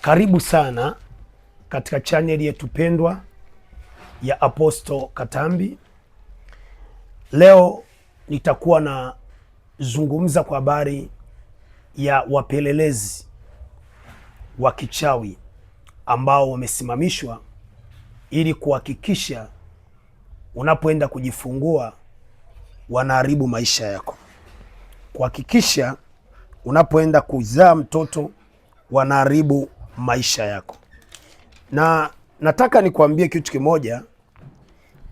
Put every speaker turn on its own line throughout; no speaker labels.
Karibu sana katika chaneli yetu pendwa ya Apostle Katambi. Leo nitakuwa na zungumza kwa habari ya wapelelezi wa kichawi ambao wamesimamishwa ili kuhakikisha unapoenda kujifungua wanaharibu maisha yako, kuhakikisha unapoenda kuzaa mtoto wanaharibu maisha yako. Na nataka nikuambie kitu kimoja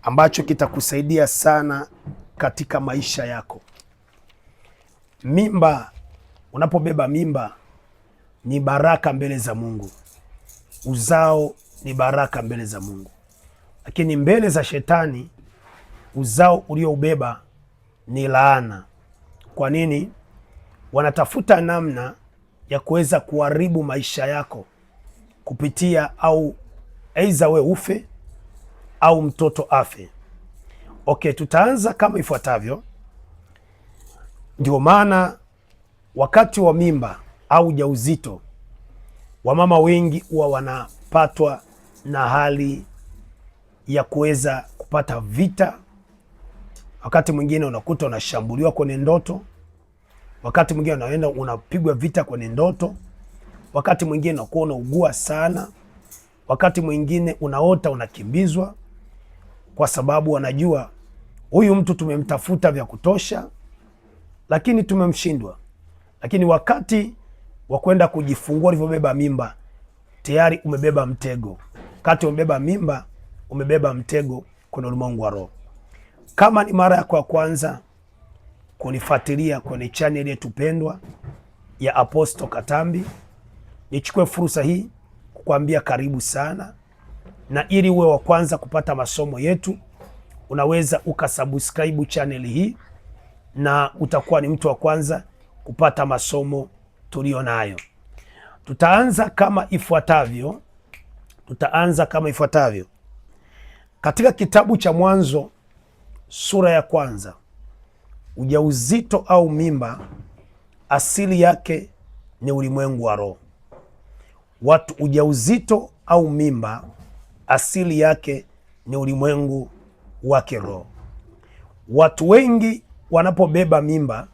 ambacho kitakusaidia sana katika maisha yako. Mimba, unapobeba mimba ni baraka mbele za Mungu. Uzao ni baraka mbele za Mungu. Lakini mbele za shetani uzao ulioubeba ni laana. Kwa nini? Wanatafuta namna ya kuweza kuharibu maisha yako kupitia au aidha we ufe au mtoto afe. Okay, tutaanza kama ifuatavyo. Ndio maana wakati wa mimba au ujauzito, wamama wengi huwa wanapatwa na hali ya kuweza kupata vita. Wakati mwingine unakuta unashambuliwa kwenye ndoto, wakati mwingine unaenda unapigwa vita kwenye ndoto, wakati mwingine unakuwa unaugua sana, wakati mwingine unaota unakimbizwa, kwa sababu wanajua huyu mtu tumemtafuta vya kutosha lakini tumemshindwa. Lakini wakati wa kwenda kujifungua, ulivyobeba mimba tayari umebeba mtego. Wakati umebeba mimba umebeba mtego kwenye ulimwengu wa roho. Kama ni mara yako ya kwanza kunifuatilia kwenye channel yetu pendwa ya Apostle Katambi, nichukue fursa hii kukuambia karibu sana, na ili uwe wa kwanza kupata masomo yetu unaweza ukasubscribe channel hii na utakuwa ni mtu wa kwanza kupata masomo tulio nayo. Tutaanza kama ifuatavyo. Katika kitabu cha Mwanzo sura ya kwanza, ujauzito au mimba asili yake ni ulimwengu wa roho. Ujauzito au mimba asili yake ni ulimwengu wa kiroho. Watu wengi wanapobeba mimba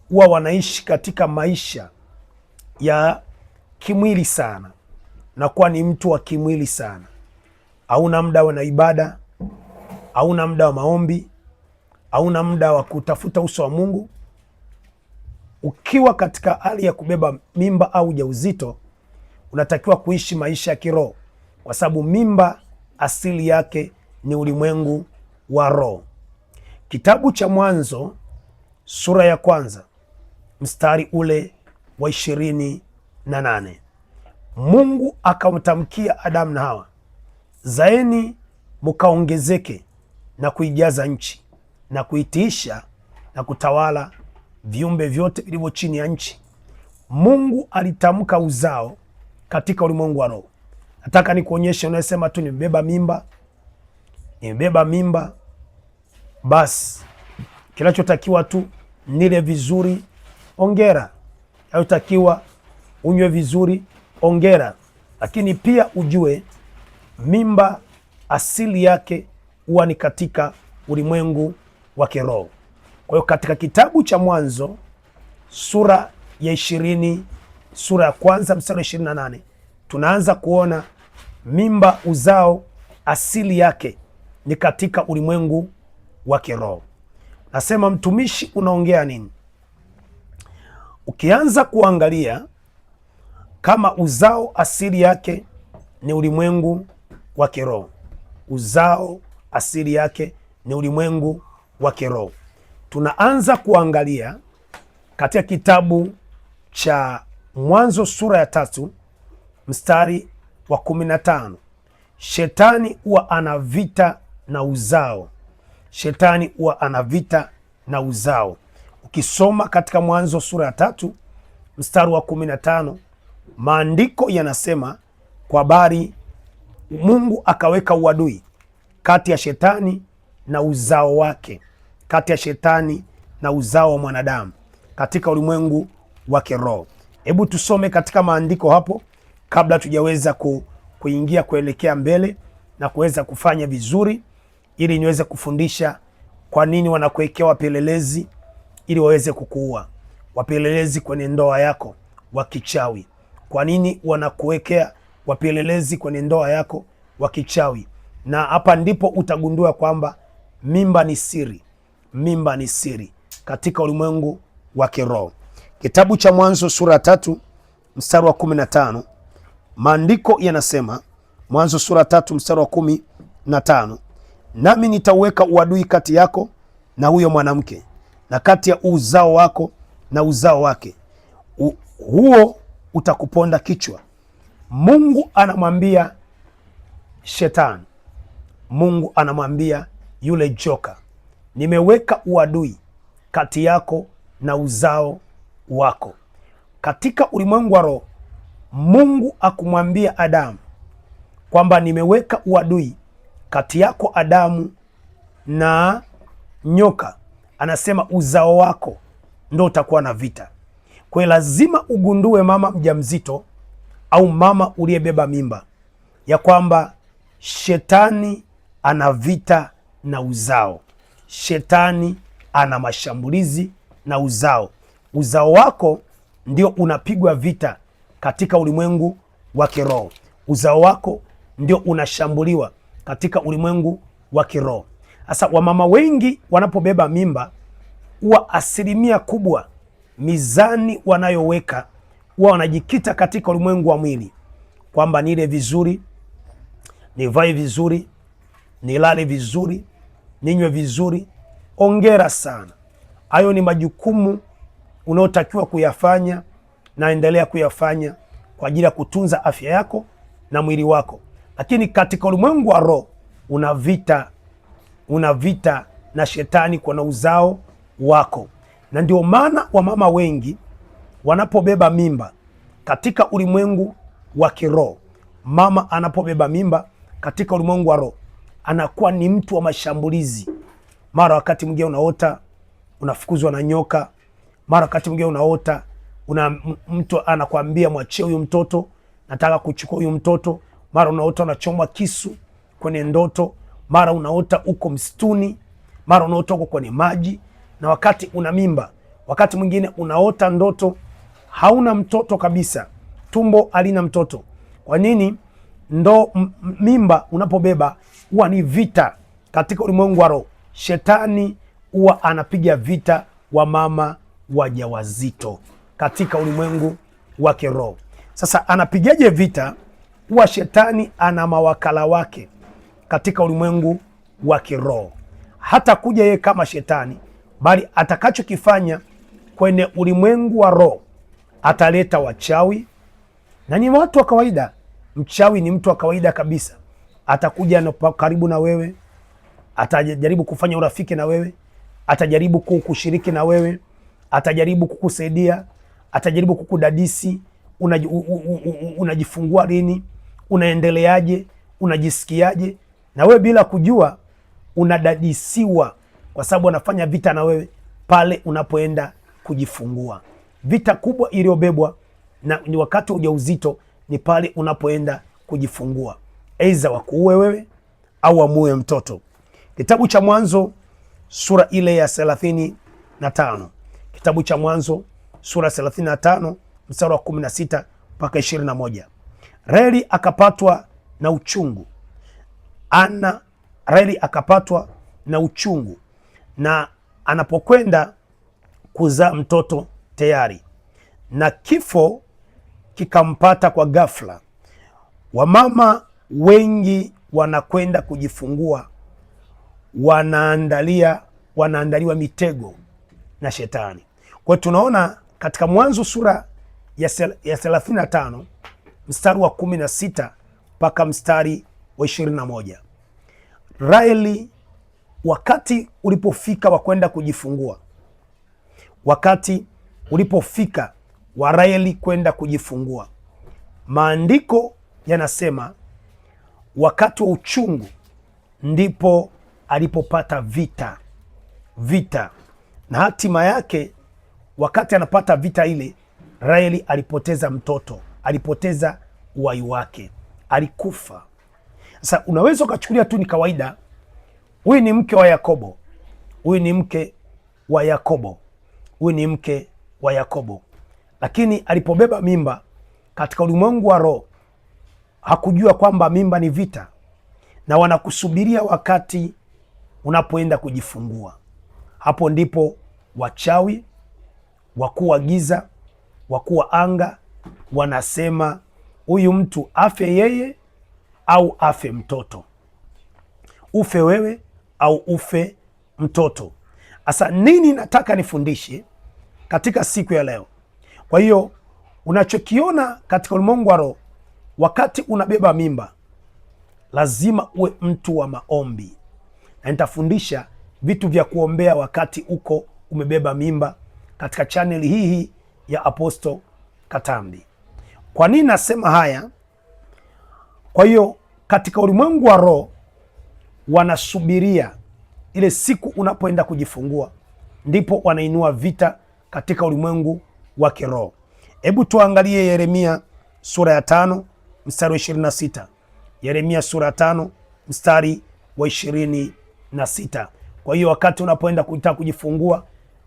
huwa wanaishi katika maisha ya kimwili sana, na kuwa ni mtu wa kimwili sana. Hauna muda wa ibada, hauna muda wa maombi, hauna muda wa kutafuta uso wa Mungu. Ukiwa katika hali ya kubeba mimba au ujauzito, unatakiwa kuishi maisha ya kiroho, kwa sababu mimba asili yake ni ulimwengu wa roho. Kitabu cha Mwanzo sura ya kwanza mstari ule wa 28, Mungu akamtamkia Adamu na Hawa, zaeni mkaongezeke na kuijaza nchi na kuitiisha na kutawala viumbe vyote vilivyo chini ya nchi. Mungu alitamka uzao katika ulimwengu wa roho. Nataka nikuonyeshe, unasema tu nimebeba mimba, basi kinachotakiwa tu nile vizuri, ongera. Kinachotakiwa unywe vizuri, ongera. Lakini pia ujue mimba asili yake huwa ni katika ulimwengu wa kiroho. Kwa hiyo katika kitabu cha Mwanzo sura ya kwanza mstari wa 28 tunaanza kuona mimba, uzao asili yake ni katika ulimwengu wa kiroho. Nasema mtumishi, unaongea nini? Ukianza kuangalia kama uzao asili yake ni ulimwengu wa kiroho, uzao asili yake ni ulimwengu wa kiroho, tunaanza kuangalia katika kitabu cha Mwanzo sura ya 3 mstari wa 15. Shetani huwa ana vita na uzao. Shetani huwa ana vita na uzao. Ukisoma katika Mwanzo sura ya 3 mstari wa 15, maandiko yanasema kwa habari Mungu akaweka uadui kati ya shetani na uzao wake, kati ya shetani na uzao wa mwanadamu katika ulimwengu wa kiroho. Hebu tusome katika maandiko hapo, kabla tujaweza kuingia kuelekea mbele na kuweza kufanya vizuri, ili niweze kufundisha kwa nini wanakuwekea wapelelezi ili waweze kukuua. Wapelelezi kwenye ndoa yako wa kichawi. Kwa nini wanakuwekea wapelelezi kwenye ndoa yako wa kichawi? Na hapa ndipo utagundua kwamba mimba ni siri. Mimba ni siri katika ulimwengu wa kiroho. Kitabu cha Mwanzo sura 3 mstari wa 15, maandiko yanasema, Mwanzo sura 3 mstari wa 15, nami nitauweka uadui kati yako na huyo mwanamke na kati ya uzao wako na uzao wake, huo utakuponda kichwa. Mungu anamwambia Shetani, Mungu anamwambia yule joka, nimeweka uadui kati yako na uzao wako. Katika ulimwengu wa roho, Mungu akumwambia Adamu kwamba nimeweka uadui kati yako Adamu na nyoka. Anasema uzao wako ndo utakuwa na vita. Kwa hiyo lazima ugundue, mama mjamzito au mama uliyebeba mimba, ya kwamba Shetani ana vita na uzao. Shetani ana mashambulizi na uzao. Uzao wako ndio unapigwa vita katika ulimwengu wa kiroho. Uzao wako ndio unashambuliwa katika ulimwengu wa kiroho. Sasa wamama wengi wanapobeba mimba, huwa asilimia kubwa mizani wanayoweka huwa wanajikita katika ulimwengu wa mwili, kwamba nile vizuri, nivae vizuri, nilale vizuri, ninywe vizuri. Ongera sana, hayo ni majukumu unaotakiwa kuyafanya, na endelea kuyafanya kwa ajili ya kutunza afya yako na mwili wako. Lakini katika ulimwengu wa roho una vita na Shetani kwa uzao wako. Na ndio maana wamama wengi wanapobeba mimba katika ulimwengu wa kiroho, mama anapobeba mimba katika ulimwengu wa roho, anakuwa ni mtu wa mashambulizi. Mara wakati mwingine unaota unafukuzwa na nyoka, mara wakati mwingine unaota mtu anakwambia mwachie huyu mtoto, nataka kuchukua huyu mtoto. Mara unaota unachomwa kisu kwenye ndoto, mara unaota uko msituni, mara unaota uko kwenye maji, na wakati una mimba. Wakati mwingine unaota ndoto hauna mtoto kabisa, tumbo halina mtoto. Kwa nini? Mimba unapobeba huwa ni vita katika ulimwengu wa roho. Shetani huwa anapiga vita wa mama wajawazito katika ulimwengu wa kiroho. Sasa anapigaje vita? Huwa Shetani ana mawakala wake katika ulimwengu wa kiroho. Hata kuja yeye kama Shetani, bali atakachokifanya kwenye ulimwengu wa roho, ataleta wachawi, na ni watu wa kawaida. Mchawi ni mtu wa kawaida kabisa, atakuja karibu na wewe, atajaribu kufanya urafiki na wewe, atajaribu kushiriki na wewe, atajaribu kukusaidia, atajaribu kukudadisi. Unajifungua lini? Unaendeleaje? Unajisikiaje? Na wewe bila kujua unadadisiwa, kwa sababu anafanya vita na wewe pale unapoenda kujifungua. Vita kubwa iliyobebwa na ni wakati wa ujauzito, ni pale unapoenda kujifungua, aidha wakuue wewe au wamuue mtoto. Kitabu cha Mwanzo sura ile ya 35, kitabu cha Mwanzo sura 35 mstari wa 16 mpaka 21. Raheli akapatwa na uchungu. Raheli akapatwa na uchungu, na anapokwenda kuzaa mtoto tayari, na kifo kikampata kwa ghafla. Wamama wengi wanakwenda kujifungua, wanaandaliwa mitego na Shetani. Kwa hiyo tunaona katika Mwanzo sura ya 35 mstari wa 16 mpaka mstari wa 21, Raheli wakati ulipofika wa kwenda kujifungua, wakati ulipofika wa Raheli kwenda kujifungua, maandiko yanasema wakati wa uchungu ndipo alipopata vita, na hatima yake wakati anapata vita ile, Raheli alipoteza mtoto, alipoteza uhai wake, alikufa. Sasa unaweza ukachukulia tu ni kawaida, huyu ni mke wa Yakobo, huyu ni mke wa Yakobo, huyu ni mke wa Yakobo, lakini alipobeba mimba katika ulimwengu wa roho hakujua kwamba mimba ni vita, na wanakusubiria wakati unapoenda kujifungua. Hapo ndipo wachawi, wakuu wa giza, wakuu wa anga wanasema huyu mtu afe yeye au afe mtoto, ufe wewe au ufe mtoto. Sasa nini nataka nifundishe katika siku ya leo? Kwa hiyo unachokiona katika ulimwengu wa roho, wakati unabeba mimba lazima uwe mtu wa maombi, na nitafundisha vitu vya kuombea wakati uko umebeba mimba katika chaneli hii ya Apostle Katambi. Kwa nini nasema haya? Kwa hiyo katika ulimwengu wa roho wanasubiria ile siku unapoenda kujifungua, ndipo wanainua vita katika ulimwengu wa kiroho. Hebu tuangalie Yeremia sura ya 5 mstari wa 26. Yeremia sura ya 5 mstari wa 26. Kwa hiyo wakati unapoenda kutaka kujifungua,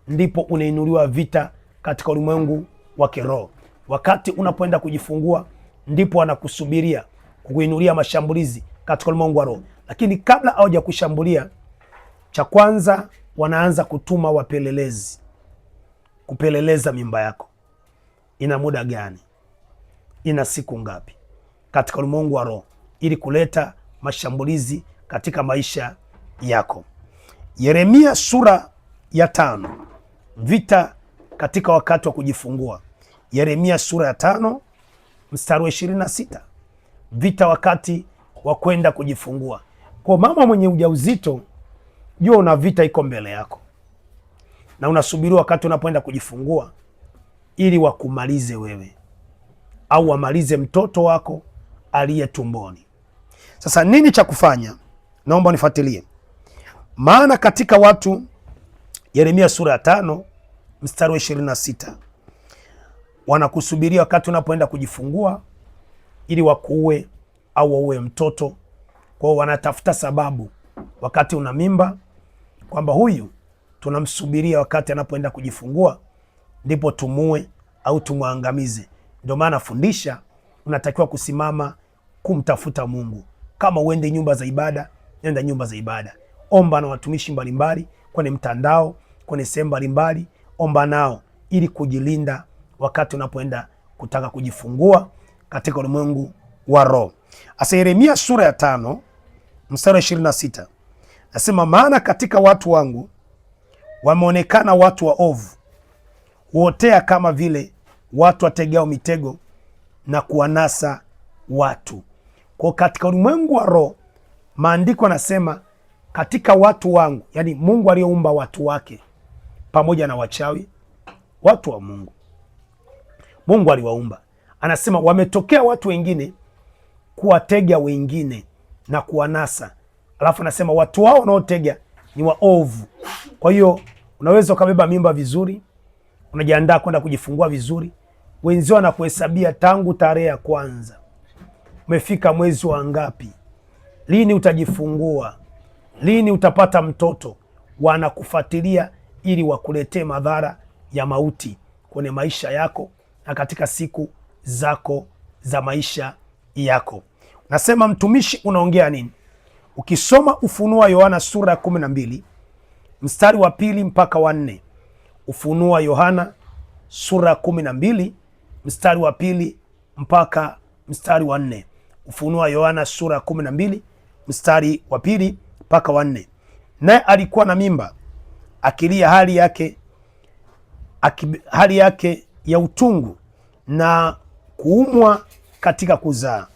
ndipo unainuliwa vita katika ulimwengu wa kiroho. Wakati unapoenda kujifungua, ndipo wanakusubiria kukuinulia mashambulizi katika ulimwengu wa roho. Lakini kabla hawaja kushambulia, cha kwanza wanaanza kutuma wapelelezi kupeleleza mimba yako. Ina muda gani? Ina siku ngapi? Katika ulimwengu wa roho, ili kuleta mashambulizi katika maisha yako. Yeremia sura ya 5, vita katika wakati wa kujifungua. Yeremia sura ya 5 mstari wa 26, vita wakati wa kwenda kujifungua. Kwa mama mwenye ujauzito, jua una vita iko mbele yako, na unasubiriwa wakati unapoenda kujifungua ili wakumalize wewe au wamalize mtoto wako aliye tumboni. Sasa nini cha kufanya? Naomba unifuatilie. Maana katika watu, Yeremia sura ya 5 mstari wa 26, wanakusubiria wakati unapoenda kujifungua ili wakuue au waue mtoto. Kwa hiyo wanatafuta sababu wakati una mimba kwamba huyu tunamsubiria wakati anapoenda kujifungua ndipo tumue au tumwangamize. Ndio maana fundisha, unatakiwa kusimama kumtafuta Mungu. Kama uende nyumba za ibada, nenda nyumba za ibada, omba na watumishi mbalimbali kwenye mtandao, kwenye sehemu mbalimbali, omba nao ili kujilinda wakati unapoenda kutaka kujifungua katika ulimwengu wa roho. Asa Yeremia sura ya 5 mstari wa 26 nasema, maana katika watu wangu wameonekana watu waovu, huotea kama vile watu wategao mitego na kuwanasa watu. Kwa katika ulimwengu wa roho, maandiko yanasema katika watu wangu, yani Mungu aliyeumba watu wake pamoja na wachawi, watu wa Mungu, Mungu aliwaumba. Anasema wametokea watu wengine kuwatega wengine na kuwanasa. Alafu anasema watu wao wanaotega ni waovu. Kwa hiyo unaweza ukabeba mimba vizuri, unajiandaa kwenda kujifungua vizuri, wenzio wanakuhesabia tangu tarehe ya kwanza, umefika mwezi wa ngapi, lini utajifungua, lini utapata mtoto. Wanakufuatilia ili wakuletee madhara ya mauti kwenye maisha yako na katika siku zako za maisha yako. Nasema mtumishi, unaongea nini? Ukisoma Ufunuo Yohana sura ya 12 mstari wa 2 mpaka wa 4. Ufunuo Yohana sura ya 12 mstari wa 2 mpaka mstari wa 4. Ufunuo Yohana sura ya 12 mstari wa 2 mpaka wa 4. Naye alikuwa na mimba akilia hali yake ya utungu na kuumwa katika kuzaa.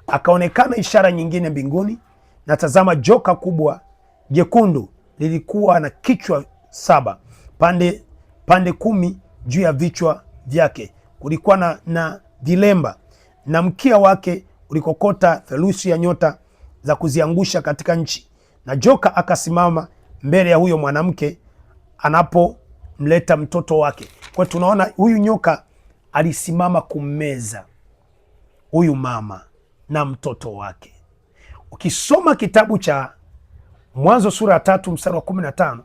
Akaonekana ishara nyingine mbinguni, na tazama, joka kubwa jekundu lilikuwa na kichwa 7, pande 10 juu ya vichwa vyake. Kulikuwa na vilemba, na mkia wake ulikokota theluthi ya nyota za kuziangusha katika nchi. Na joka akasimama mbele ya huyo mwanamke anapomleta mtoto wake. Kwa tunaona huyu nyoka alisimama kummeza huyu mama na mtoto wake. Ukisoma kitabu cha Mwanzo sura ya 3 mstari wa 15,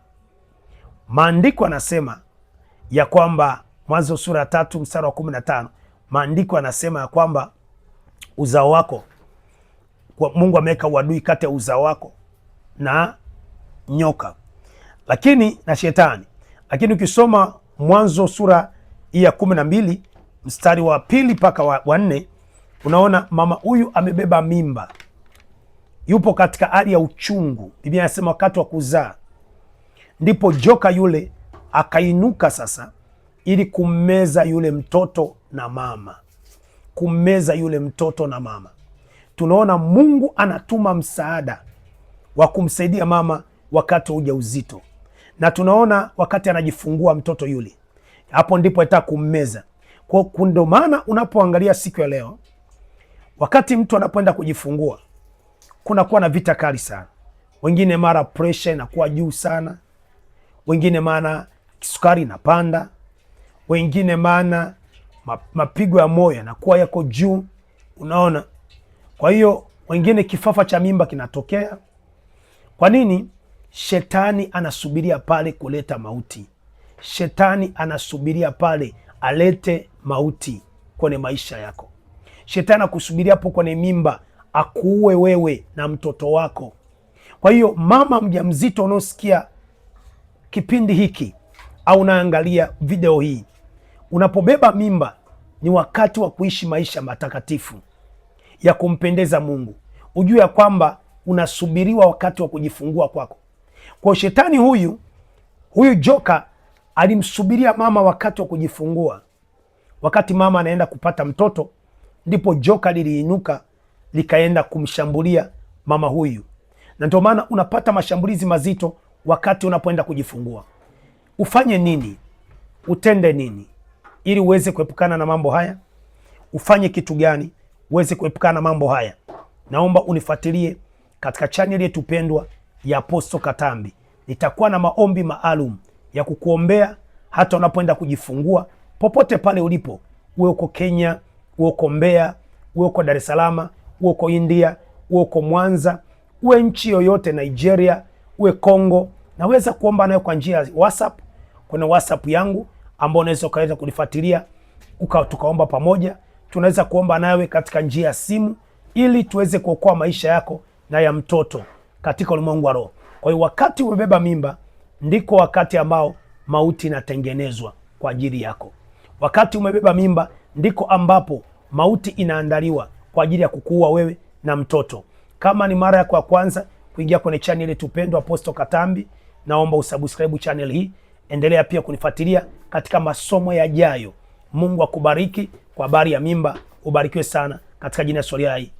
maandiko yanasema ya kwamba, Mwanzo sura ya 3 mstari wa 15, maandiko yanasema ya kwamba uzao wako, Mungu ameweka uadui kati ya uzao wako na nyoka, lakini na shetani. Lakini ukisoma Mwanzo sura ya 12 mstari wa 2 mpaka wa 4, unaona mama huyu amebeba mimba, yupo katika hali ya uchungu. Biblia inasema wakati wa kuzaa ndipo joka yule akainuka sasa ili kummeza yule mtoto na mama, kummeza yule mtoto na mama. Tunaona Mungu anatuma msaada wa kumsaidia mama wakati wa ujauzito, na tunaona wakati anajifungua mtoto yule, hapo ndipo anataka kummeza. Kwa ndio maana unapoangalia siku ya leo, wakati mtu anapoenda kujifungua kunakuwa na vita kali sana. Wengine mara pressure inakuwa juu sana, wengine maana kisukari inapanda, wengine maana mapigo ya moyo yanakuwa yako juu, unaona. Kwa hiyo wengine kifafa cha mimba kinatokea. Kwa nini? Shetani anasubiria pale kuleta mauti. Shetani anasubiria pale alete mauti kwenye maisha yako. Shetani akusubiria hapo kwenye mimba akuue wewe na mtoto wako. Kwa hiyo mama mjamzito unaosikia kipindi hiki au unaangalia video hii, unapobeba mimba ni wakati wa kuishi maisha matakatifu ya kumpendeza Mungu. Ujue ya kwamba unasubiriwa wakati wa kujifungua kwako. Kwa shetani huyu joka alimsubiria mama wakati wa kujifungua. Wakati mama anaenda kupata mtoto, ndipo joka liliinuka likaenda kumshambulia mama huyu, na ndio maana unapata mashambulizi mazito wakati unapoenda kujifungua. Ufanye nini? Utende nini ili uweze kuepukana na mambo haya? Ufanye kitu gani uweze kuepukana na mambo haya? Naomba unifuatilie katika channel yetu pendwa ya Apostle Katambi. Nitakuwa na maombi maalum ya kukuombea hata unapoenda kujifungua, popote pale ulipo, uwe uko Kenya, uwe uko Mbeya, uwe uko Dar es Salaam, uwe uko India, uwe uko Mwanza, uwe nchi yoyote, Nigeria, uwe Kongo. Naweza kuomba nayo kwa njia ya WhatsApp. Kuna WhatsApp yangu ambao unaweza ukaweza kunifuatilia tukaomba pamoja. Tunaweza kuomba nawe katika njia ya simu ili tuweze kuokoa maisha yako na ya mtoto katika ulimwengu wa roho. Kwa hiyo wakati umebeba mimba ndiko wakati ambao mauti inatengenezwa kwa ajili yako. Wakati umebeba mimba ndiko ambapo mauti inaandaliwa kwa ajili ya kukuua wewe na mtoto. Kama ni mara yako ya kwanza kuingia kwenye channel yetu pendwa Apostle Katambi, naomba usubscribe channel hii. Endelea pia kunifuatilia katika masomo yajayo. Mungu akubariki. Kwa habari ya mimba, ubarikiwe sana katika jina la Yesu.